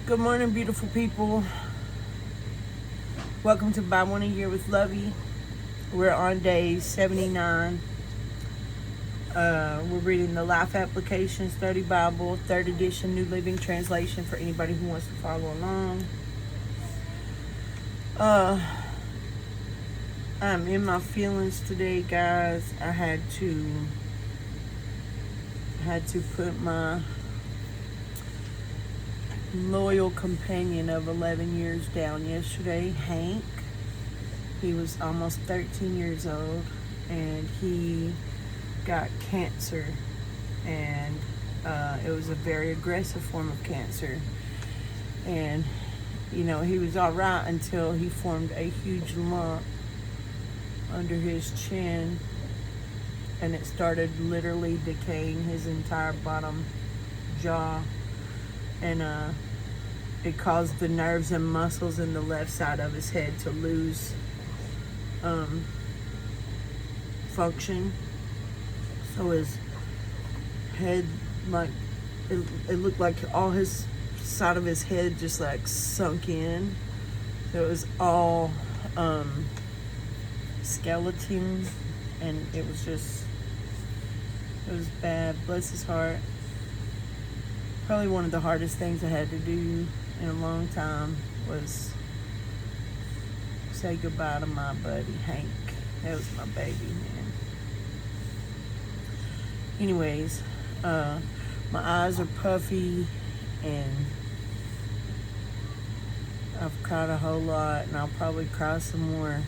Good morning, beautiful people. Welcome to Buy One a Year with Lovie. We're on day 79. We're reading the Life Application Study Bible, 3rd edition, New Living Translation for anybody who wants to follow along. I'm in my feelings today, guys. I had to put my loyal companion of 11 years down yesterday, Hank. He was almost 13 years old and he got cancer, and it was a very aggressive form of cancer. And he was all right until he formed a huge lump under his chin, and it started literally decaying his entire bottom jaw, and it caused the nerves and muscles in the left side of his head to lose function. So his head, like, it looked like all his side of his head just like sunk in. So it was all skeleton, and it was bad. Bless his heart. Probably one of the hardest things I had to do in a long time was say goodbye to my buddy Hank. That was my baby, man. Anyways, my eyes are puffy and I've cried a whole lot, and I'll probably cry some more.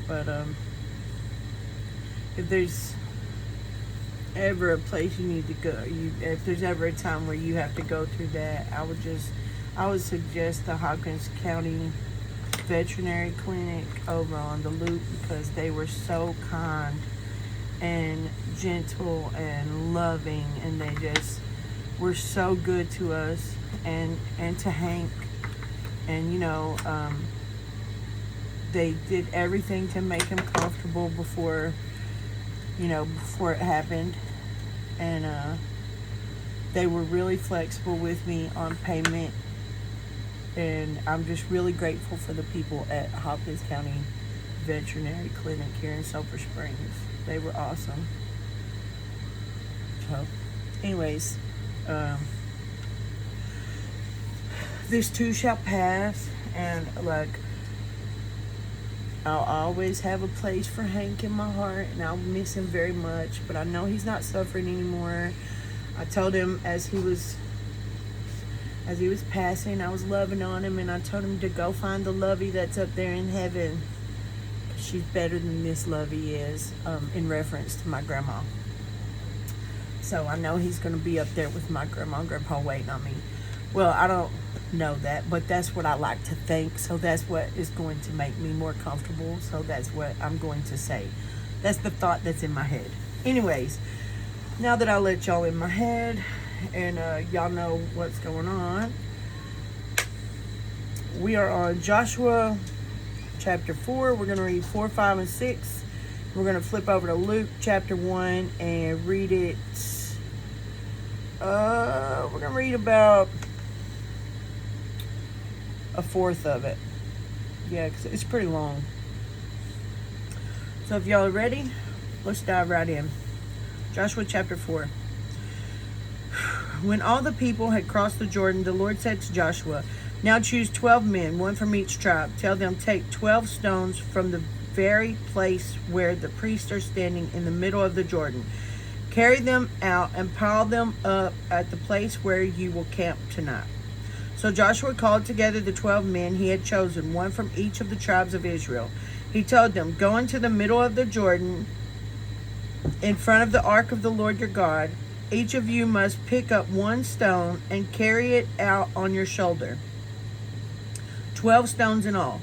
But if there's ever a place you need to go, if there's ever a time where you have to go through that, I would suggest the Hopkins County Veterinary Clinic over on the Loop, because they were so kind and gentle and loving, and they just were so good to us and to Hank. And they did everything to make him comfortable before it happened. And they were really flexible with me on payment, and I'm just really grateful for the people at Hopkins County Veterinary Clinic here in Sulphur Springs. They were awesome. So anyways, this too shall pass, and I'll always have a place for Hank in my heart, and I'll miss him very much, but I know he's not suffering anymore. I told him as he was passing, I was loving on him, and I told him to go find the Lovie that's up there in heaven. She's better than this Lovie is, in reference to my grandma. So I know he's going to be up there with my grandma and grandpa waiting on me. Well, I don't know that, but that's what I like to think. So that's what is going to make me more comfortable. So that's what I'm going to say. That's the thought that's in my head. Anyways, now that I let y'all in my head and y'all know what's going on, we are on Joshua chapter 4. We're going to read 4, 5, and 6. We're going to flip over to Luke chapter 1 and read it. We're going to read about a fourth of it. Yeah, 'cause it's pretty long. So if y'all are ready, let's dive right in. Joshua chapter 4. When all the people had crossed the Jordan, the Lord said to Joshua, "Now choose 12 men, one from each tribe. Tell them, take 12 stones from the very place where the priests are standing in the middle of the Jordan. Carry them out and pile them up at the place where you will camp tonight." So Joshua called together the 12 men he had chosen, one from each of the tribes of Israel. He told them, "Go into the middle of the Jordan in front of the ark of the Lord your God. Each of you must pick up one stone and carry it out on your shoulder. 12 stones in all,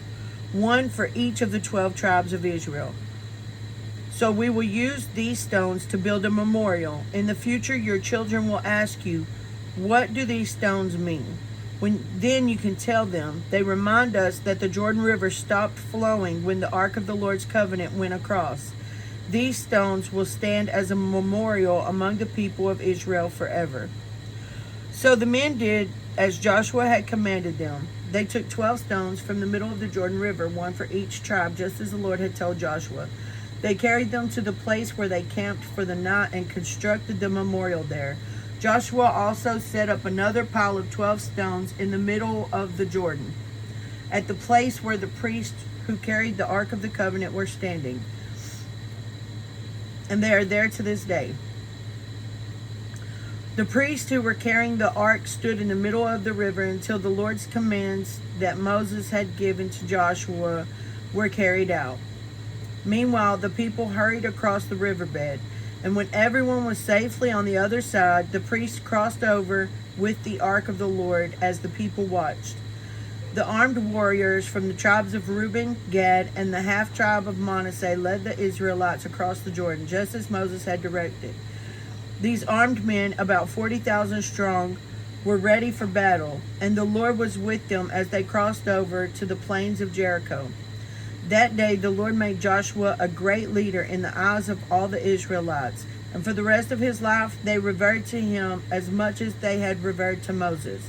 one for each of the 12 tribes of Israel. So we will use these stones to build a memorial. In the future, your children will ask you, 'What do these stones mean?' Then you can tell them, 'They remind us that the Jordan River stopped flowing when the Ark of the Lord's covenant went across. These stones will stand as a memorial among the people of Israel forever.'" So the men did as Joshua had commanded them. They took 12 stones from the middle of the Jordan River, one for each tribe, just as the Lord had told Joshua. They carried them to the place where they camped for the night and constructed the memorial there. Joshua also set up another pile of 12 stones in the middle of the Jordan, at the place where the priests who carried the Ark of the Covenant were standing. And they are there to this day. The priests who were carrying the ark stood in the middle of the river until the Lord's commands that Moses had given to Joshua were carried out. Meanwhile, the people hurried across the riverbed, and when everyone was safely on the other side, the priests crossed over with the ark of the Lord as the people watched. The armed warriors from the tribes of Reuben, Gad, and the half-tribe of Manasseh led the Israelites across the Jordan, just as Moses had directed. These armed men, about 40,000 strong, were ready for battle, and the Lord was with them as they crossed over to the plains of Jericho. That day the Lord made Joshua a great leader in the eyes of all the Israelites, and for the rest of his life they revered to him as much as they had revered to Moses.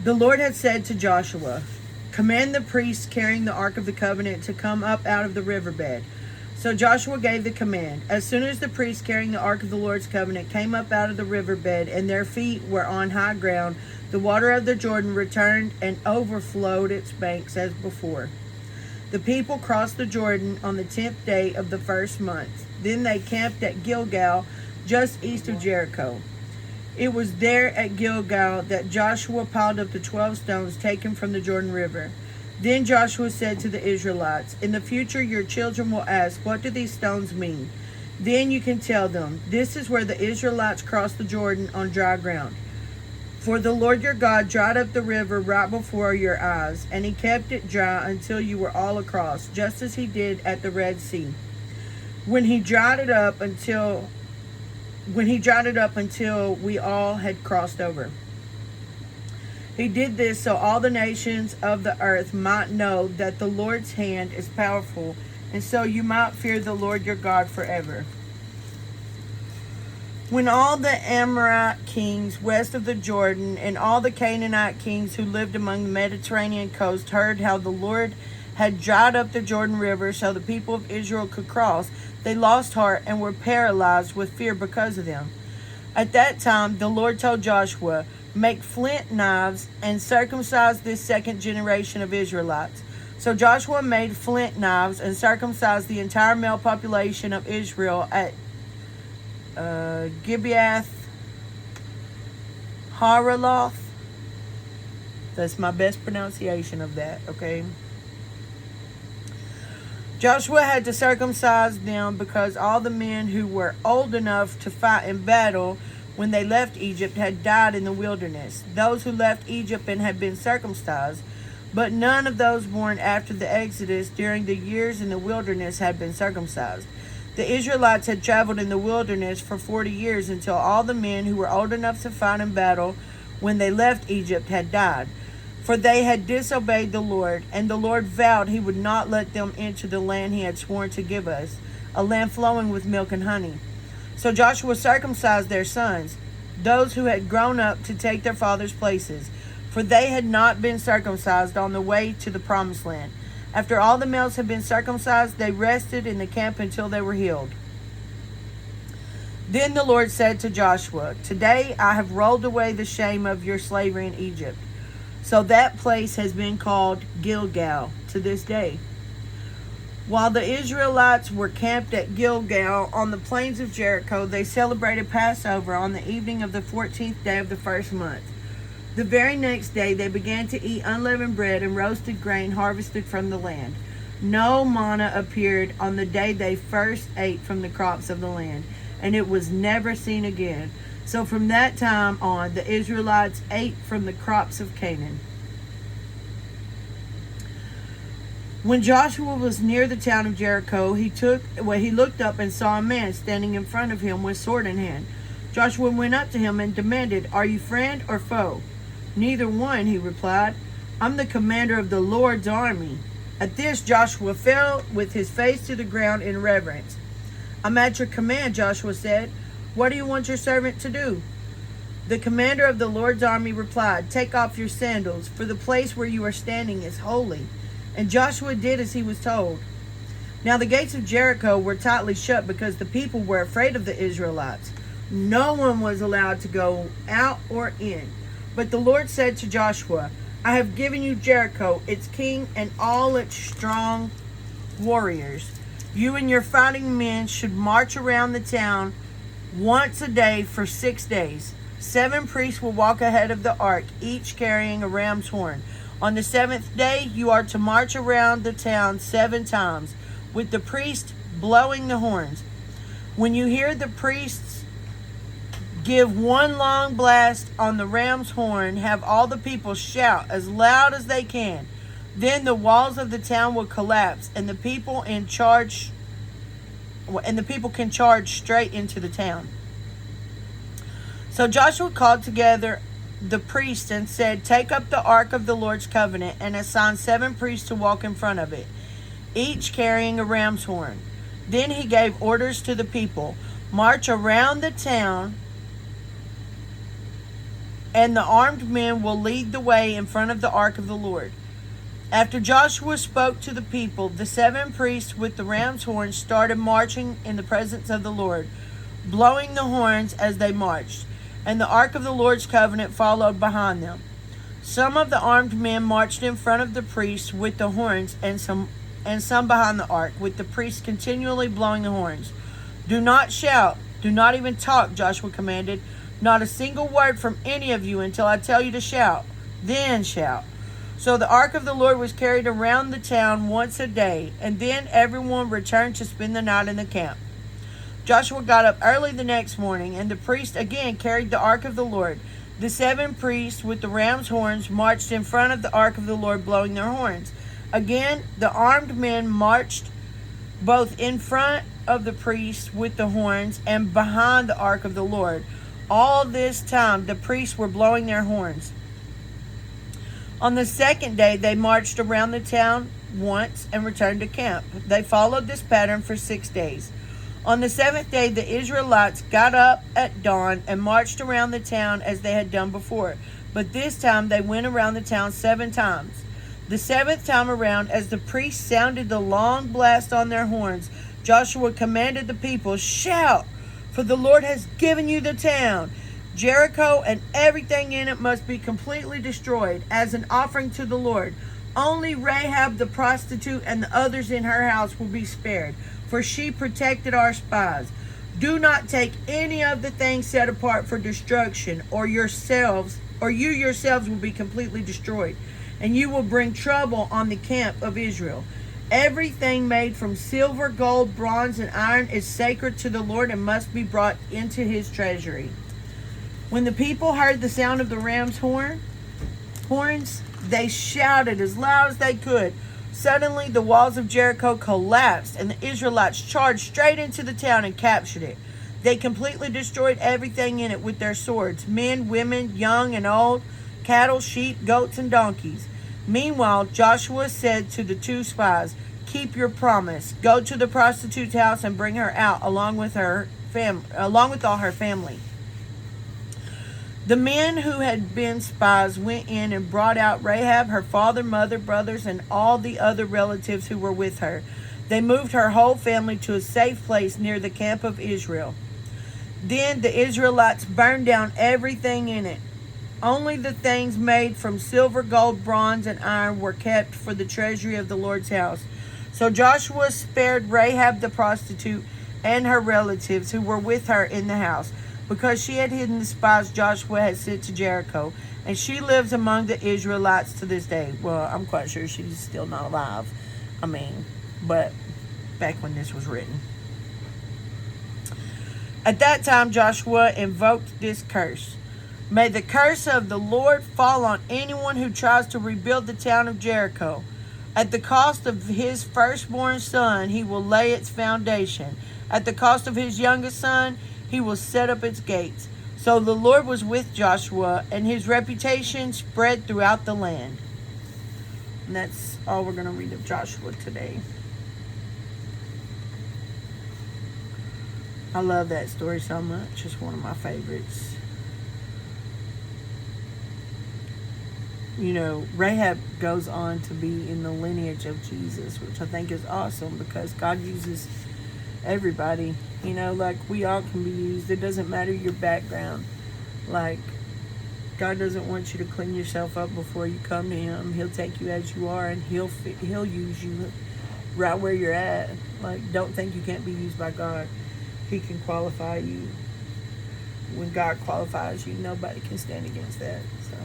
The Lord had said to Joshua, "Command the priests carrying the Ark of the Covenant to come up out of the riverbed." So Joshua gave the command. As soon as the priests carrying the Ark of the Lord's Covenant came up out of the riverbed and their feet were on high ground, the water of the Jordan returned and overflowed its banks as before. The people crossed the Jordan on the 10th day of the first month. Then they camped at Gilgal, just east of Jericho. It was there at Gilgal that Joshua piled up the 12 stones taken from the Jordan River. Then Joshua said to the Israelites, "In the future your children will ask, 'What do these stones mean?' Then you can tell them, 'This is where the Israelites crossed the Jordan on dry ground.' For the Lord your God dried up the river right before your eyes, and he kept it dry until you were all across, just as he did at the Red Sea. When he dried it up until we all had crossed over. He did this so all the nations of the earth might know that the Lord's hand is powerful, and so you might fear the Lord your God forever." When all the Amorite kings west of the Jordan and all the Canaanite kings who lived among the Mediterranean coast heard how the Lord had dried up the Jordan River so the people of Israel could cross, they lost heart and were paralyzed with fear because of them. At that time, the Lord told Joshua, "Make flint knives and circumcise this second generation of Israelites." So Joshua made flint knives and circumcised the entire male population of Israel at Gibeath Haraloth. That's my best pronunciation of that, okay? Joshua had to circumcise them because all the men who were old enough to fight in battle when they left Egypt had died in the wilderness. Those who left Egypt and had been circumcised, but none of those born after the Exodus during the years in the wilderness had been circumcised. The Israelites had traveled in the wilderness for 40 years until all the men who were old enough to fight in battle when they left Egypt had died. For they had disobeyed the Lord, and the Lord vowed he would not let them into the land he had sworn to give us, a land flowing with milk and honey. So Joshua circumcised their sons, those who had grown up to take their fathers' places, for they had not been circumcised on the way to the promised land. After all the males had been circumcised, they rested in the camp until they were healed. Then the Lord said to Joshua, "Today I have rolled away the shame of your slavery in Egypt." So that place has been called Gilgal to this day. While the Israelites were camped at Gilgal on the plains of Jericho, they celebrated Passover on the evening of the 14th day of the first month. The very next day they began to eat unleavened bread and roasted grain harvested from the land. No manna appeared on the day they first ate from the crops of the land, and it was never seen again. So from that time on, the Israelites ate from the crops of Canaan. When Joshua was near the town of Jericho, he looked up and saw a man standing in front of him with sword in hand. Joshua went up to him and demanded, "Are you friend or foe?" "Neither one," he replied. "I'm the commander of the Lord's army." At this, Joshua fell with his face to the ground in reverence. "I'm at your command," Joshua said. "What do you want your servant to do?" The commander of the Lord's army replied, "Take off your sandals, for the place where you are standing is holy." And Joshua did as he was told. Now the gates of Jericho were tightly shut because the people were afraid of the Israelites. No one was allowed to go out or in. But the Lord said to Joshua, "I have given you Jericho, its king, and all its strong warriors. You and your fighting men should march around the town once a day for 6 days. 7 priests will walk ahead of the ark, each carrying a ram's horn. On the 7th day, you are to march around the town 7 times, with the priest blowing the horns. When you hear the priests give one long blast on the ram's horn, have all the people shout as loud as they can. Then the walls of the town will collapse, and the people can charge straight into the town." So Joshua called together the priests and said, "Take up the ark of the Lord's covenant and assign 7 priests to walk in front of it, each carrying a ram's horn." Then he gave orders to the people, "March around the town, and the armed men will lead the way in front of the ark of the Lord." After Joshua spoke to the people, the 7 priests with the ram's horns started marching in the presence of the Lord, blowing the horns as they marched, and the ark of the Lord's covenant followed behind them. Some of the armed men marched in front of the priests with the horns, and some behind the ark, with the priests continually blowing the horns. "Do not shout, do not even talk," Joshua commanded. "Not a single word from any of you until I tell you to shout. Then shout." So the ark of the Lord was carried around the town once a day, and then everyone returned to spend the night in the camp. Joshua got up early the next morning, and the priest again carried the ark of the Lord. The 7 priests with the ram's horns marched in front of the ark of the Lord, blowing their horns. Again, the armed men marched both in front of the priests with the horns and behind the ark of the Lord. All this time, the priests were blowing their horns. On the 2nd day, they marched around the town once and returned to camp. They followed this pattern for 6 days. On the 7th day, the Israelites got up at dawn and marched around the town as they had done before. But this time, they went around the town 7 times. The 7th time around, as the priests sounded the long blast on their horns, Joshua commanded the people, "Shout, for the Lord has given you the town. Jericho and everything in it must be completely destroyed as an offering to the Lord. Only Rahab the prostitute and the others in her house will be spared, for she protected our spies. Do not take any of the things set apart for destruction, or you yourselves will be completely destroyed, and you will bring trouble on the camp of Israel. Everything made from silver, gold, bronze, and iron is sacred to the Lord and must be brought into his treasury." When the people heard the sound of the ram's horns, they shouted as loud as they could. Suddenly, the walls of Jericho collapsed, and the Israelites charged straight into the town and captured it. They completely destroyed everything in it with their swords: men, women, young and old, cattle, sheep, goats, and donkeys. Meanwhile, Joshua said to the 2 spies, "Keep your promise. Go to the prostitute's house and bring her out along with all her family." The men who had been spies went in and brought out Rahab, her father, mother, brothers, and all the other relatives who were with her. They moved her whole family to a safe place near the camp of Israel. Then the Israelites burned down everything in it. Only the things made from silver, gold, bronze, and iron were kept for the treasury of the Lord's house. So Joshua spared Rahab the prostitute and her relatives who were with her in the house, because she had hidden the spies Joshua had sent to Jericho, and she lives among the Israelites to this day. Well, I'm quite sure she's still not alive. But back when this was written. At that time, Joshua invoked this curse: "May the curse of the Lord fall on anyone who tries to rebuild the town of Jericho. At the cost of his firstborn son, he will lay its foundation. At the cost of his youngest son, he will set up its gates." So the Lord was with Joshua, and his reputation spread throughout the land. And that's all we're going to read of Joshua today. I love that story so much. It's one of my favorites. Rahab goes on to be in the lineage of Jesus, which I think is awesome because God uses everybody. Like we all can be used. It doesn't matter your background. Like, God doesn't want you to clean yourself up before you come to Him. He'll take you as you are, and He'll use you right where you're at. Like, don't think you can't be used by God. He can qualify you. When God qualifies you, nobody can stand against that. So,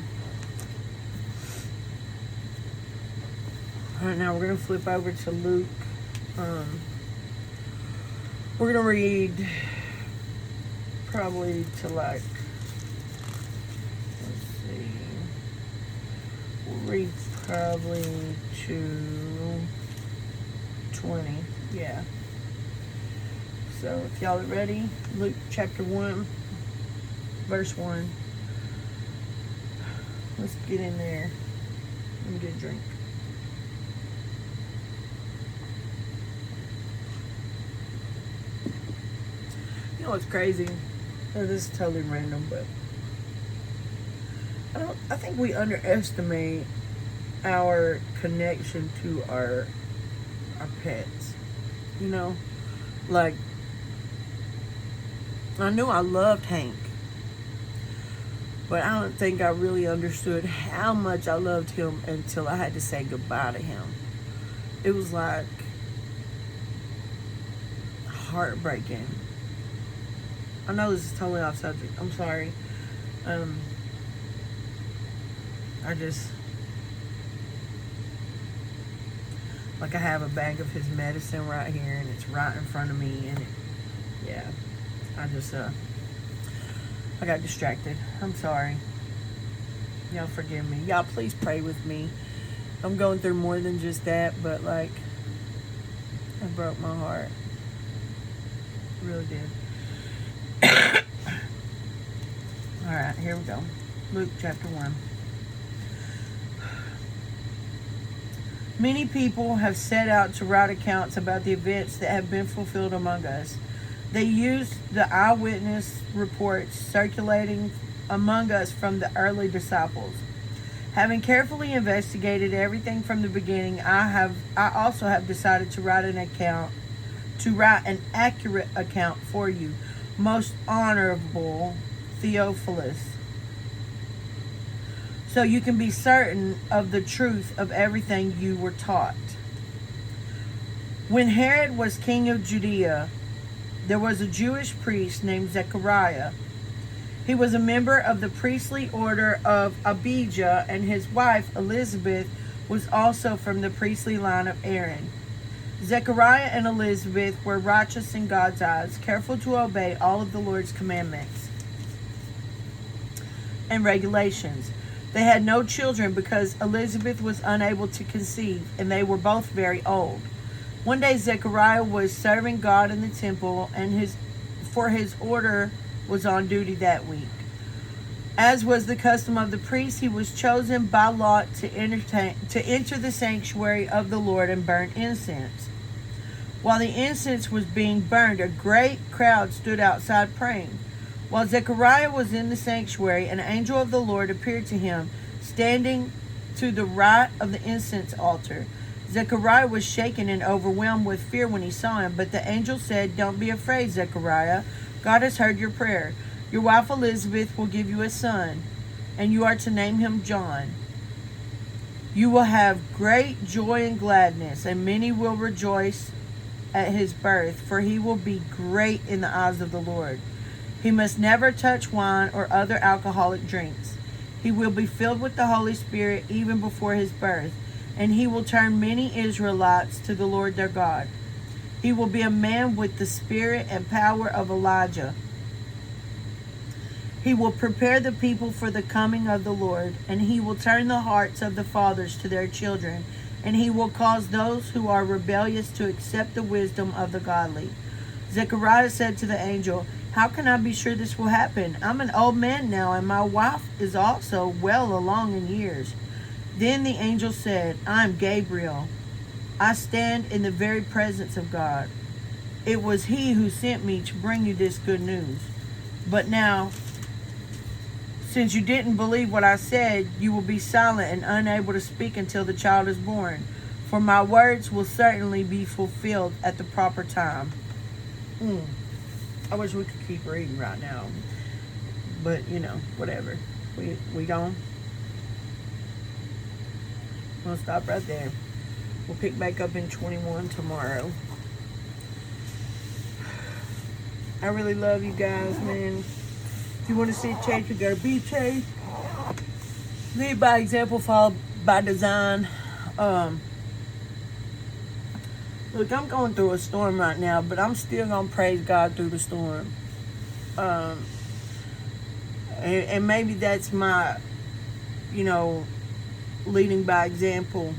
all right, now we're going to flip over to Luke. We're going to read probably to like, let's see, we'll read probably to 20, yeah. So if y'all are ready, Luke chapter 1, verse 1. Let's get in there. Let me get a drink. You know what's crazy? This is totally random, but I think we underestimate our connection to our pets. Like, I knew I loved Hank, but I don't think I really understood how much I loved him until I had to say goodbye to him. It was like heartbreaking. I know this is totally off subject. I'm sorry. I have a bag of his medicine right here, and it's right in front of me, and I got distracted. I'm sorry. Y'all forgive me. Y'all please pray with me. I'm going through more than just that, but it broke my heart. It really did. Alright, here we go. Luke chapter 1. Many people have set out to write accounts about the events that have been fulfilled among us. They used the eyewitness reports circulating among us from the early disciples. Having carefully investigated everything from the beginning, I also have decided to write an accurate account for you, most honorable Theophilus, so you can be certain of the truth of everything you were taught. When Herod was king of Judea, there was a Jewish priest named Zechariah. He was a member of the priestly order of Abijah, and his wife Elizabeth was also from the priestly line of Aaron. Zechariah and Elizabeth were righteous in God's eyes, careful to obey all of the Lord's commandments and regulations. They had no children because Elizabeth was unable to conceive, and they were both very old. One day Zechariah was serving God in the temple, and his order was on duty that week. As was the custom of the priest, he was chosen by lot to enter the sanctuary of the Lord and burn incense. While the incense was being burned, a great crowd stood outside praying. While Zechariah was in the sanctuary, an angel of the Lord appeared to him, standing to the right of the incense altar. Zechariah was shaken and overwhelmed with fear when he saw him, but the angel said, "Don't be afraid, Zechariah. God has heard your prayer. Your wife Elizabeth will give you a son, and you are to name him John. You will have great joy and gladness, and many will rejoice at his birth, for he will be great in the eyes of the Lord. He must never touch wine or other alcoholic drinks. He will be filled with the Holy Spirit even before his birth, and he will turn many Israelites to the Lord their God. He will be a man with the spirit and power of Elijah. He will prepare the people for the coming of the Lord, and he will turn the hearts of the fathers to their children, and he will cause those who are rebellious to accept the wisdom of the godly." Zechariah said to the angel, "How can I be sure this will happen? I'm an old man now, and my wife is also well along in years." Then the angel said, "I am Gabriel. I stand in the very presence of God. It was he who sent me to bring you this good news. But now, Since you didn't believe what I said, you will be silent and unable to speak until the child is born. For my words will certainly be fulfilled at the proper time. I wish we could keep reading right now. But, you know, whatever. We gone. We'll stop right there. We'll pick back up in 21 tomorrow. I really love you guys, man. If you want to see a change, you gotta be changed. Lead by example, follow by design. Look, I'm going through a storm right now, but I'm still gonna praise God through the storm. And maybe that's my, you know, leading by example.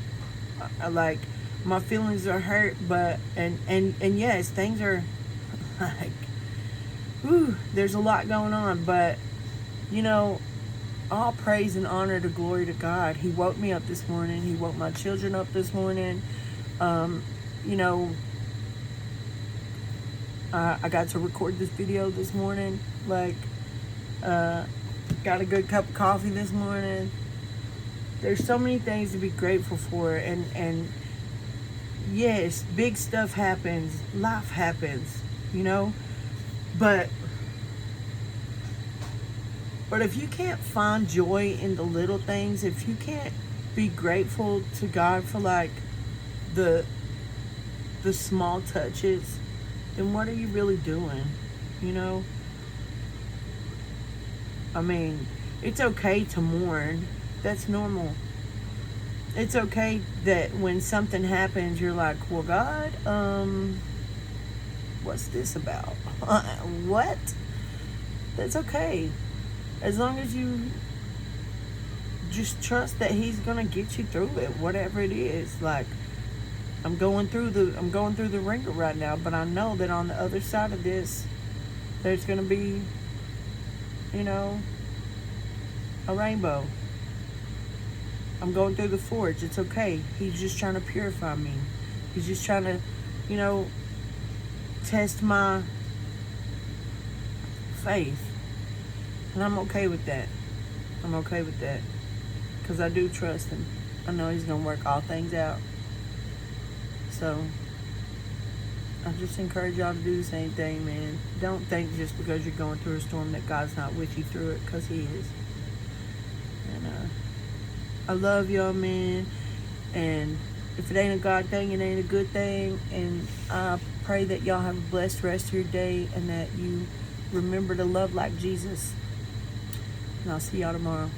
Like, my feelings are hurt, but and yes, things are like, there's a lot going on, but you know, all praise and honor to glory to God. He woke me up this morning. He woke my children up this morning. You know, I got to record this video this morning. Like, got a good cup of coffee this morning. There's so many things to be grateful for, and yes, big stuff happens, life happens, you know, but if you can't find joy in the little things, if you can't be grateful to God for like the small touches, then what are you really doing, you know? I mean, it's okay to mourn. That's normal. It's okay that when something happens, you're like, well, God, what's this about? What? That's okay. As long as you just trust that He's gonna get you through it, whatever it is. Like, I'm going through the ringer right now, but I know that on the other side of this, there's gonna be, you know, a rainbow. I'm going through the forge. It's okay. He's just trying to purify me. He's just trying to, you know, test my faith. And I'm okay with that. I'm okay with that. Because I do trust Him. I know He's going to work all things out. So, I just encourage y'all to do the same thing, man. Don't think just because you're going through a storm that God's not with you through it, because He is. And I love y'all, man. And if it ain't a God thing, it ain't a good thing. And I pray that y'all have a blessed rest of your day, and that you remember to love like Jesus. And I'll see y'all tomorrow.